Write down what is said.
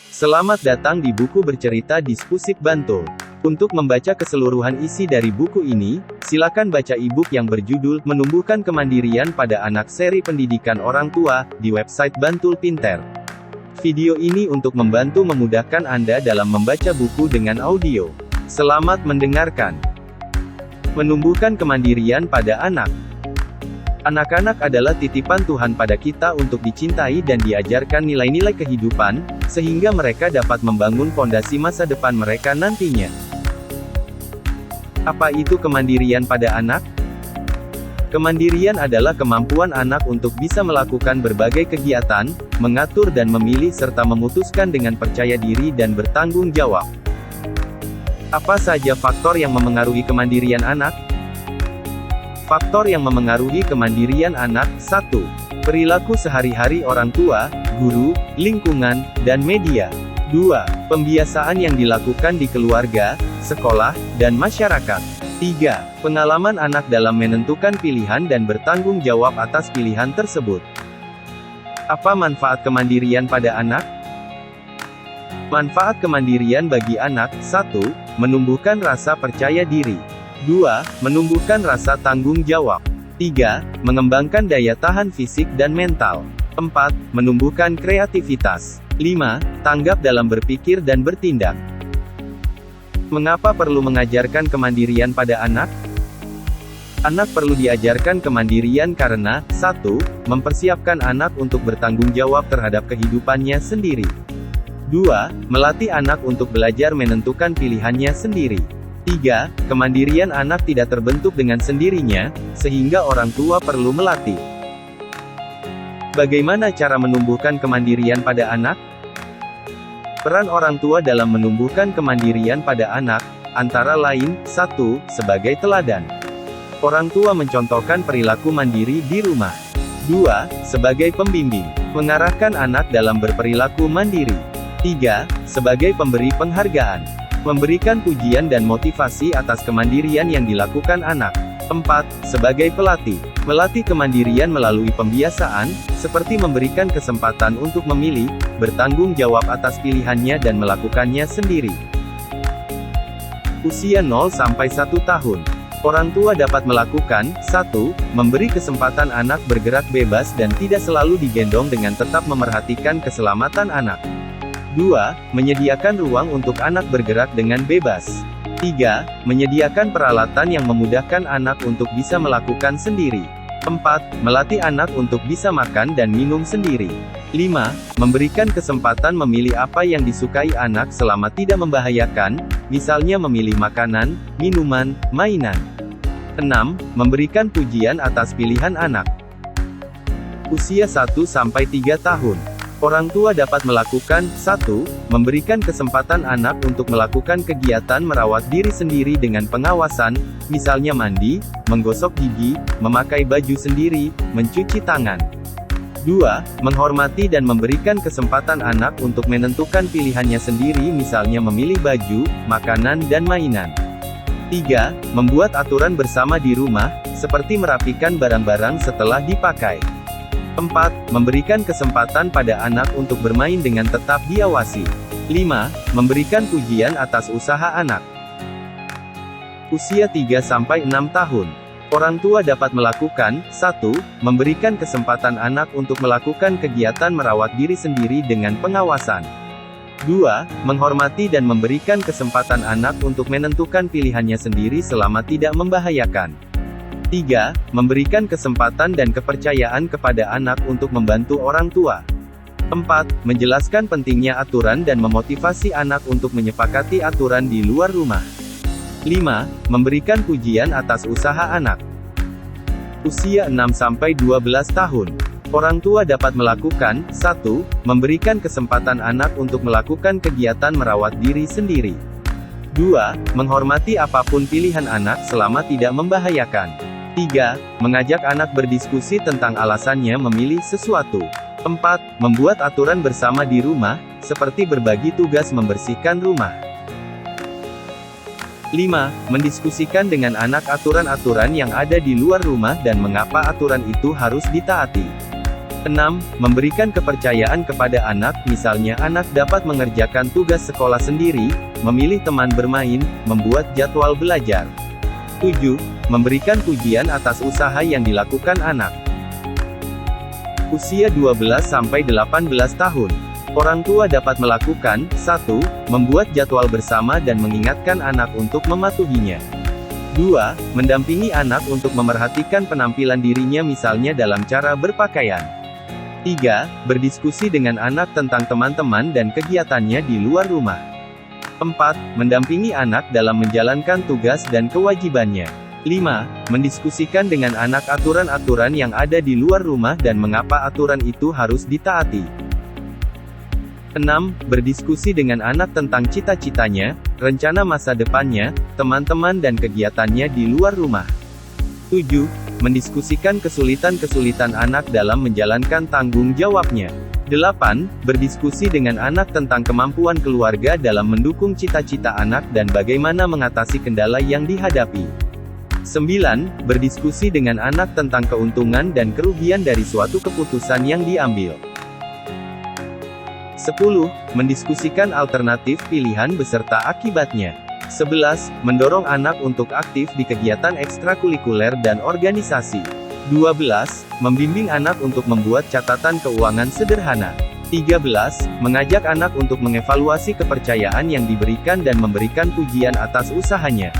Selamat datang di buku bercerita Diskusi Bantul. Untuk membaca keseluruhan isi dari buku ini, silakan baca e-book yang berjudul Menumbuhkan Kemandirian pada Anak seri pendidikan orang tua, di website Bantul Pinter. Video ini untuk membantu memudahkan Anda dalam membaca buku dengan audio. Selamat mendengarkan. Menumbuhkan kemandirian pada anak. Anak-anak adalah titipan Tuhan pada kita untuk dicintai dan diajarkan nilai-nilai kehidupan, sehingga mereka dapat membangun fondasi masa depan mereka nantinya. Apa itu kemandirian pada anak? Kemandirian adalah kemampuan anak untuk bisa melakukan berbagai kegiatan, mengatur dan memilih serta memutuskan dengan percaya diri dan bertanggung jawab. Apa saja faktor yang memengaruhi kemandirian anak? Faktor yang memengaruhi kemandirian anak. 1. Perilaku sehari-hari orang tua, guru, lingkungan, dan media. 2. Pembiasaan yang dilakukan di keluarga, sekolah, dan masyarakat. 3. Pengalaman anak dalam menentukan pilihan dan bertanggung jawab atas pilihan tersebut. Apa manfaat kemandirian pada anak? Manfaat kemandirian bagi anak. 1. Menumbuhkan rasa percaya diri. 2. Menumbuhkan rasa tanggung jawab. 3. Mengembangkan daya tahan fisik dan mental. 4. Menumbuhkan kreativitas. 5. Tanggap dalam berpikir dan bertindak. Mengapa perlu mengajarkan kemandirian pada anak? Anak perlu diajarkan kemandirian karena 1. Mempersiapkan anak untuk bertanggung jawab terhadap kehidupannya sendiri. 2. Melatih anak untuk belajar menentukan pilihannya sendiri. 3. Kemandirian anak tidak terbentuk dengan sendirinya, sehingga orang tua perlu melatih. Bagaimana cara menumbuhkan kemandirian pada anak? Peran orang tua dalam menumbuhkan kemandirian pada anak, antara lain, 1. Sebagai teladan. Orang tua mencontohkan perilaku mandiri di rumah. 2. Sebagai pembimbing, mengarahkan anak dalam berperilaku mandiri. 3. Sebagai pemberi penghargaan, memberikan pujian dan motivasi atas kemandirian yang dilakukan anak. 4. Sebagai pelatih, melatih kemandirian melalui pembiasaan, seperti memberikan kesempatan untuk memilih, bertanggung jawab atas pilihannya dan melakukannya sendiri. Usia 0-1 tahun. Orang tua dapat melakukan 1. Memberi kesempatan anak bergerak bebas dan tidak selalu digendong dengan tetap memerhatikan keselamatan anak. 2. Menyediakan ruang untuk anak bergerak dengan bebas. 3. Menyediakan peralatan yang memudahkan anak untuk bisa melakukan sendiri. 4. Melatih anak untuk bisa makan dan minum sendiri. 5. Memberikan kesempatan memilih apa yang disukai anak selama tidak membahayakan, misalnya memilih makanan, minuman, mainan. 6. Memberikan pujian atas pilihan anak. Usia 1-3 tahun. Orang tua dapat melakukan 1. Memberikan kesempatan anak untuk melakukan kegiatan merawat diri sendiri dengan pengawasan, misalnya mandi, menggosok gigi, memakai baju sendiri, mencuci tangan. 2. Menghormati dan memberikan kesempatan anak untuk menentukan pilihannya sendiri, misalnya memilih baju, makanan dan mainan. 3. Membuat aturan bersama di rumah, seperti merapikan barang-barang setelah dipakai. 4. Memberikan kesempatan pada anak untuk bermain dengan tetap diawasi. 5. Memberikan pujian atas usaha anak. Usia 3-6 tahun. Orang tua dapat melakukan 1. Memberikan kesempatan anak untuk melakukan kegiatan merawat diri sendiri dengan pengawasan. 2. Menghormati dan memberikan kesempatan anak untuk menentukan pilihannya sendiri selama tidak membahayakan. 3. Memberikan kesempatan dan kepercayaan kepada anak untuk membantu orang tua. 4. Menjelaskan pentingnya aturan dan memotivasi anak untuk menyepakati aturan di luar rumah. 5. Memberikan pujian atas usaha anak. Usia 6-12 tahun. Orang tua dapat melakukan 1. Memberikan kesempatan anak untuk melakukan kegiatan merawat diri sendiri. 2. Menghormati apapun pilihan anak selama tidak membahayakan. 3. Mengajak anak berdiskusi tentang alasannya memilih sesuatu. 4. Membuat aturan bersama di rumah, seperti berbagi tugas membersihkan rumah. 5. Mendiskusikan dengan anak aturan-aturan yang ada di luar rumah dan mengapa aturan itu harus ditaati. 6. Memberikan kepercayaan kepada anak, misalnya anak dapat mengerjakan tugas sekolah sendiri, memilih teman bermain, membuat jadwal belajar. 7. Memberikan pujian atas usaha yang dilakukan anak. Usia 12-18 tahun. Orang tua dapat melakukan, 1. Membuat jadwal bersama dan mengingatkan anak untuk mematuhinya. 2. Mendampingi anak untuk memerhatikan penampilan dirinya misalnya dalam cara berpakaian. 3. Berdiskusi dengan anak tentang teman-teman dan kegiatannya di luar rumah. 4. Mendampingi anak dalam menjalankan tugas dan kewajibannya. 5. Mendiskusikan dengan anak aturan-aturan yang ada di luar rumah dan mengapa aturan itu harus ditaati. 6. Berdiskusi dengan anak tentang cita-citanya, rencana masa depannya, teman-teman dan kegiatannya di luar rumah. 7. Mendiskusikan kesulitan-kesulitan anak dalam menjalankan tanggung jawabnya. 8. Berdiskusi dengan anak tentang kemampuan keluarga dalam mendukung cita-cita anak dan bagaimana mengatasi kendala yang dihadapi. 9. Berdiskusi dengan anak tentang keuntungan dan kerugian dari suatu keputusan yang diambil. 10. Mendiskusikan alternatif pilihan beserta akibatnya. 11. Mendorong anak untuk aktif di kegiatan ekstrakurikuler dan organisasi. 12. Membimbing anak untuk membuat catatan keuangan sederhana. 13. Mengajak anak untuk mengevaluasi kepercayaan yang diberikan dan memberikan pujian atas usahanya.